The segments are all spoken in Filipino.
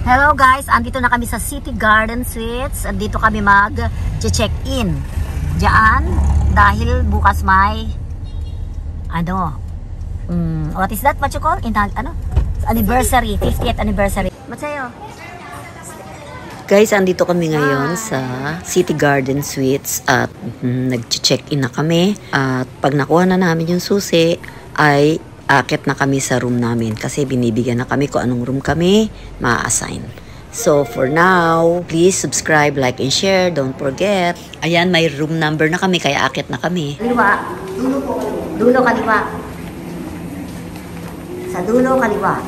Hello guys, andito na kami sa City Garden Suites. Andito kami mag-check-in. Diyan, dahil bukas may what is that? What you call? Anniversary, 50th anniversary. Matsayo. Guys, andito kami ngayon sa City Garden Suites at nag-check-in na kami. At pag nakuha na namin yung susi, ay akit na kami sa room namin kasi binibigyan na kami kung anong room kami ma-assign. So for now, please subscribe, like, and share. Don't forget. Ayan, may room number na kami kaya akit na kami. Kaliwa. Dulo po. Dulo kaliwa. Sa dulo kaliwa.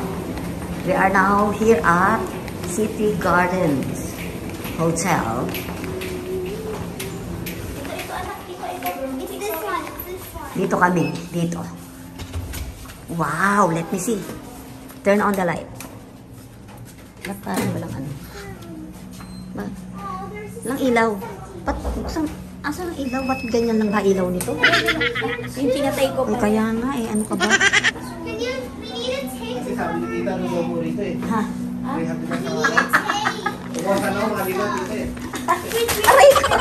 We are now here at City Gardens Hotel. Dito kami. Dito. Wow, let me see. Turn on the light. Ba't parang walang ano? Walang ilaw. Ba't, asan ang ilaw? Ba't ganyan lang ba ilaw nito? Yung pinatay ko pa. Kaya nga eh, ano ka ba? Sabi ni Tita, ano ba mo rito eh? Ha? We have to make Huwag ka na ako, maliwan dito eh. Aray ko!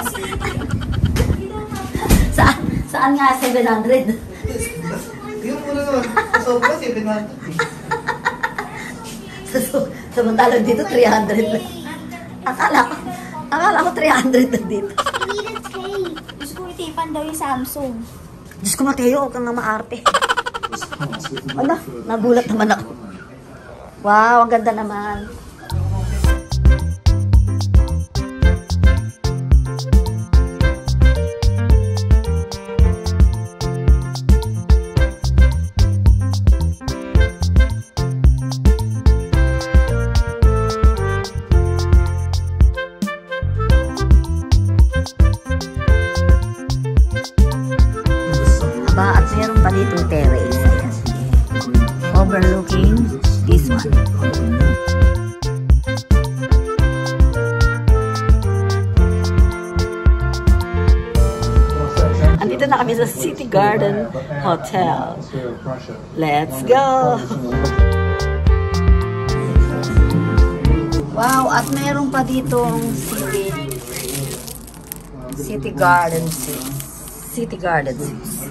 Saan nga 700? Tingnan mo na naman. Sobra 700. Samantalang dito 300 na. Akala ko 300 na dito. Gusto ko itipan daw yung Samsung. Diyos ko Mateo, huwag kang nga maarte. Ala, nagulat naman ako. Wow, ang ganda naman. At meron pa dito terrace. Overlooking this one. Andito na kami sa City Garden Hotel. Let's go! Wow, at meron pa ditong City Garden Suites. City Garden Suites.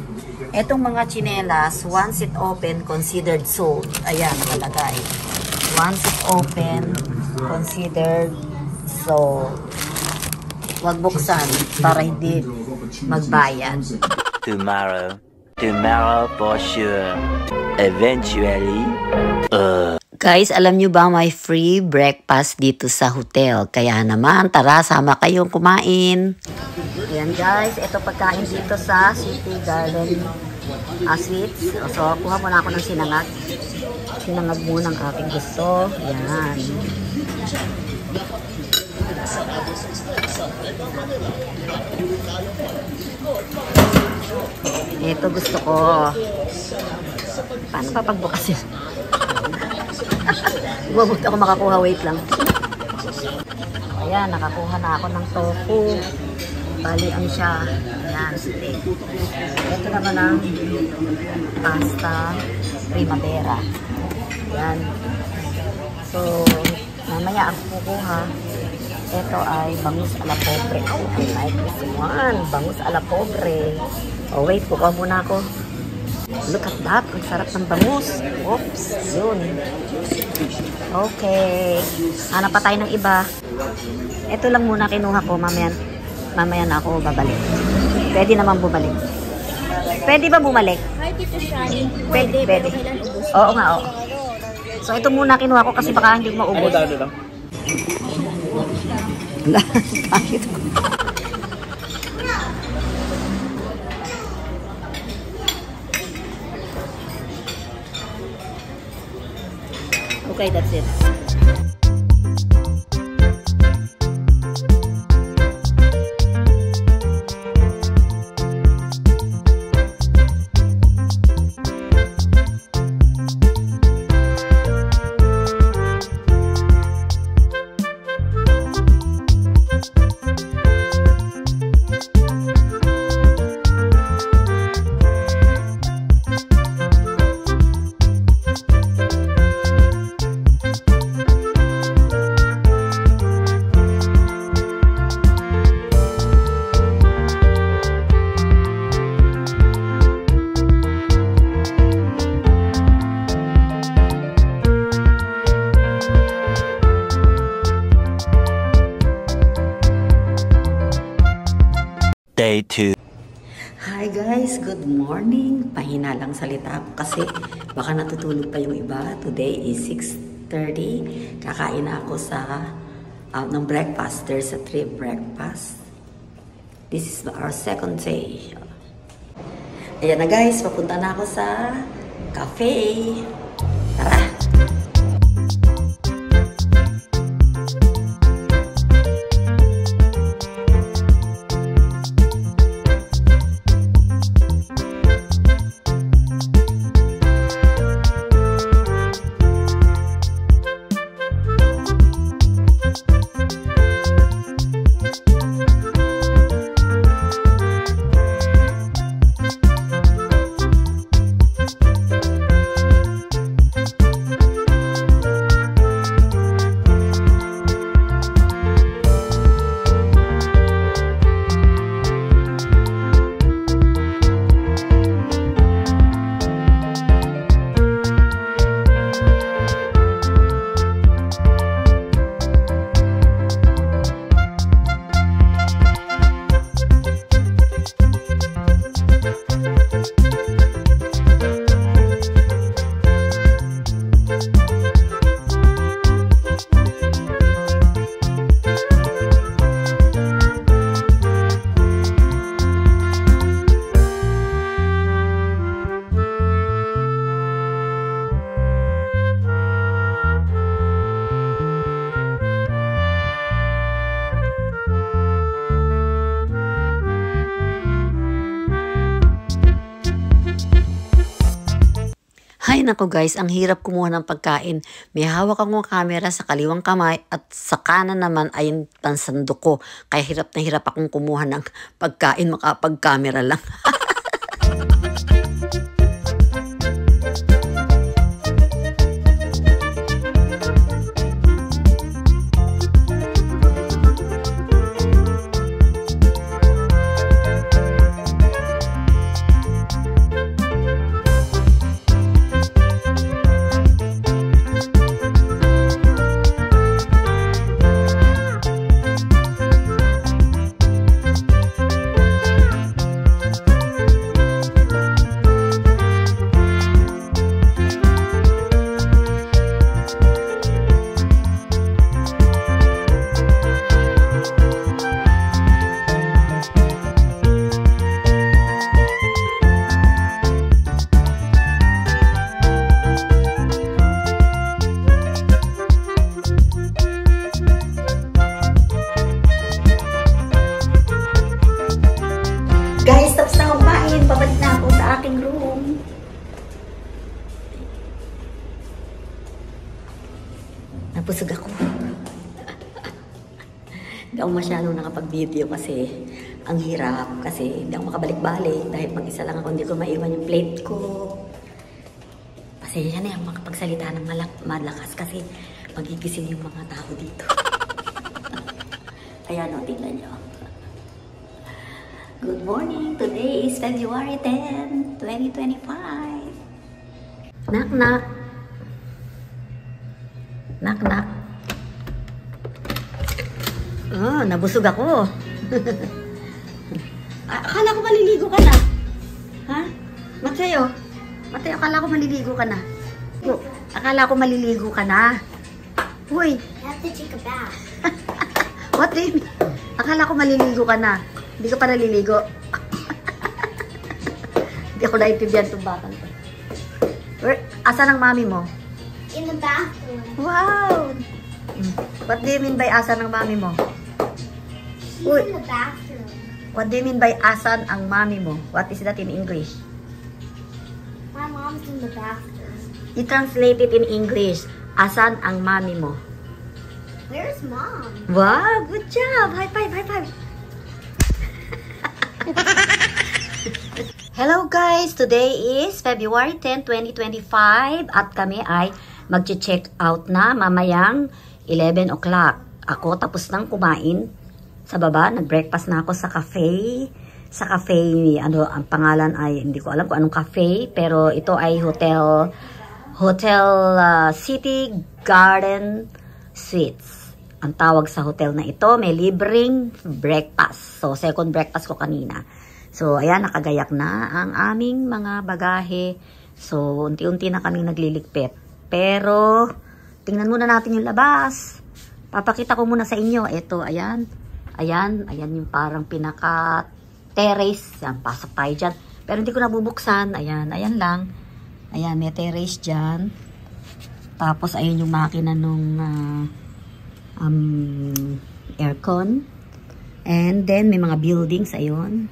Etong mga tsinelas, once it open, considered sold. Ayan, nakalagay. Once it open, considered sold. Huwag buksan para hindi magbayad. Tomorrow for sure. Eventually. Guys, alam nyo ba may free breakfast dito sa hotel? Kaya naman, tara, sama kayong kumain. Ayan guys, ito pagkain dito sa City Garden Suites. So, kuha muna ako ng sinangag. Sinangag muna ang aking gusto. Ayan. Ito gusto ko. Paano pa pagbukas yun? Huwag ako makakuha. Wait lang. Ayan, nakakuha na ako ng tofu. Bali ang siya. Ayan, steak. Ito naman ang pasta primavera. Ayan. So, mamaya ako kukuha. Ito ay bangus a la pobre. Oh, I like this one. Bangus a la pobre. Oh, wait. Kukuha muna ako. Look at that. Ang sarap ng bangus. Oops. Yun. Okay. Hanap pa tayo ng iba. Ito lang muna kinuha ko. Mamaya na ako babalik. Pwede naman bumalik. Pwede ba bumalik? Hi, Tito Shani. Pwede. Kailan ubos? Oo nga, oo. So, ito muna kinuha ko kasi baka hindi ko maubos. Ano lang? Bakit? Okay, that's it. Day 2. Hi guys, good morning. Pahina lang salita ako kasi baka natutulog pa yung iba. Today is 6:30. Kakain na ako sa ng breakfast. There's a 3 breakfast. This is our second day. Ayan na guys, papunta na ako sa cafe. Tara! Hay nako guys, ang hirap kumuha ng pagkain. May hawak akong camera sa kaliwang kamay at sa kanan naman ay yung pansandok ko. Kaya hirap na hirap akong kumuha ng pagkain, makapag-camera lang. Guys, tapos na kumain. Pabalik na ako sa aking room. Napusog ako. Hindi ako masyadong nakapag-video kasi ang hirap. Kasi hindi ako makabalik-balik. Dahil mag-isa lang ako, hindi ko maiwan yung plate ko. Pasensya na yung makapagsalita ng malakas kasi magigising yung mga tao dito. Ayan o, tingnan nyo. Good morning! Today is February 10, 2025. Knock, knock. Knock, knock. Oh, nabusog ako. Akala ko maliligo ka na. Ha? Mateo, akala ko maliligo ka na. Akala ko maliligo ka na. Uy. You have to take a bath. What do you mean? Akala ko maliligo ka na. Hindi ka pa naliligo. Hindi ako naintindihan itong batang to. Asan ang mami mo? In the bathroom. Wow! What do you mean by asan ang mami mo? She's in the bathroom. What do you mean by asan ang mami mo? What is that in English? My mom's in the bathroom. You translate it in English. Asan ang mami mo? Where's mom? Wow! Good job! High five! High five! Hello guys! Today is February 10, 2025 at kami ay mag-check out na mamayang 11 o'clock. Ako tapos nang kumain sa baba. Nag-breakfast na ako sa cafe. Sa cafe, ano, ang pangalan ay hindi ko alam kung anong cafe, pero ito ay Hotel City Garden Suites. Ang tawag sa hotel na ito, may libreng breakfast. So, second breakfast ko kanina. So, ayan, nakagayak na ang aming mga bagahe. So, unti-unti na kaming nagliligpit. Pero, tingnan muna natin yung labas. Papakita ko muna sa inyo. Ito, ayan. Ayan yung parang pinaka-terrace. Ayan, pasok tayo dyan. Pero hindi ko nabubuksan. Ayan lang. Ayan, may terrace dyan. Tapos, ayun yung makina nung aircon. And then, may mga buildings. Ayun.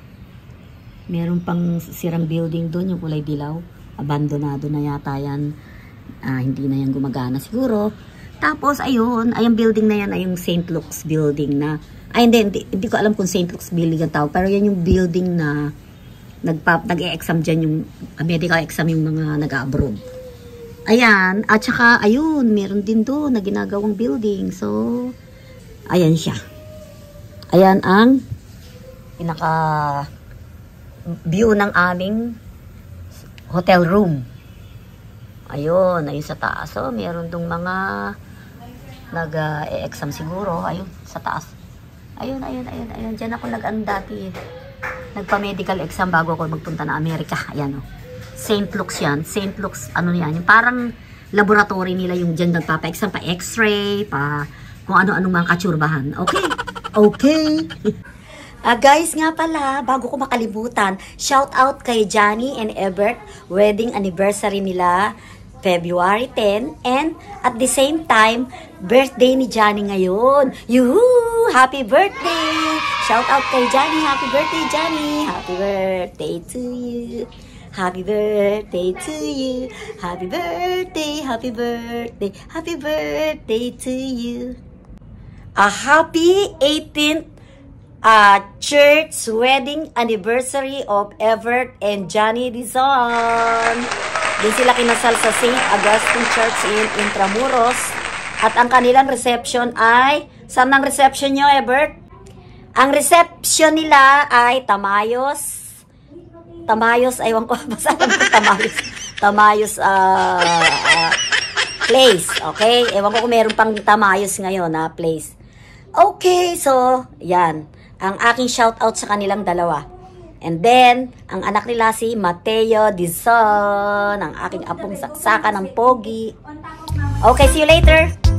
Meron pang sirang building doon, yung kulay dilaw. Abandonado na yata yan. Hindi na yan gumagana siguro. Tapos, ayun. Ay, yung building na yan ay yung St. Luke's building na. Ay, hindi ko alam kung St. Luke's building ang tawag. Pero yan yung building na nag-e-exam dyan yung medical exam yung mga nag-abroad. Ayan. At saka, ayun, meron din doon na ginagawang building. So, ayan siya. Ayan ang pinaka-view ng aming hotel room. Ayun sa taas. So, meron dong mga nag-e-exam siguro. Ayun, sa taas. Ayun. Diyan ako dati. Nagpa-medical exam bago ako magpunta na Amerika. Ayan, oh. St. Luke's yan. St. Luke's, ano yan? Yung parang laboratory nila yung dyan nagpapa-exam, pa x-ray, pa kung ano-ano mga katsurbahan. Okay. Guys, nga pala, bago ko makalimutan, shout out kay Johnny and Ebert. Wedding anniversary nila, February 10. And at the same time, birthday ni Johnny ngayon. Yuhuu! Happy birthday! Shout out kay Johnny. Happy birthday, Johnny! Happy birthday to you! Happy birthday to you. Happy birthday, happy birthday, happy birthday to you. A happy 18th church wedding anniversary of Everett and Johnny Dizon. Di sila kinasal sa St. Augustine Church in Intramuros. At ang kanilang reception ay, saan ang reception nyo, Everett? Ang reception nila ay Tamayos, aywan ko, basahin ko Tamayos place, okay? Ewan ko kung meron pang Tamayos ngayon na place. Okay, so, yan. Ang aking shoutout sa kanilang dalawa. And then, ang anak nila si Mateo Dizon, ang aking apong saksakan ng pogi. Okay, see you later!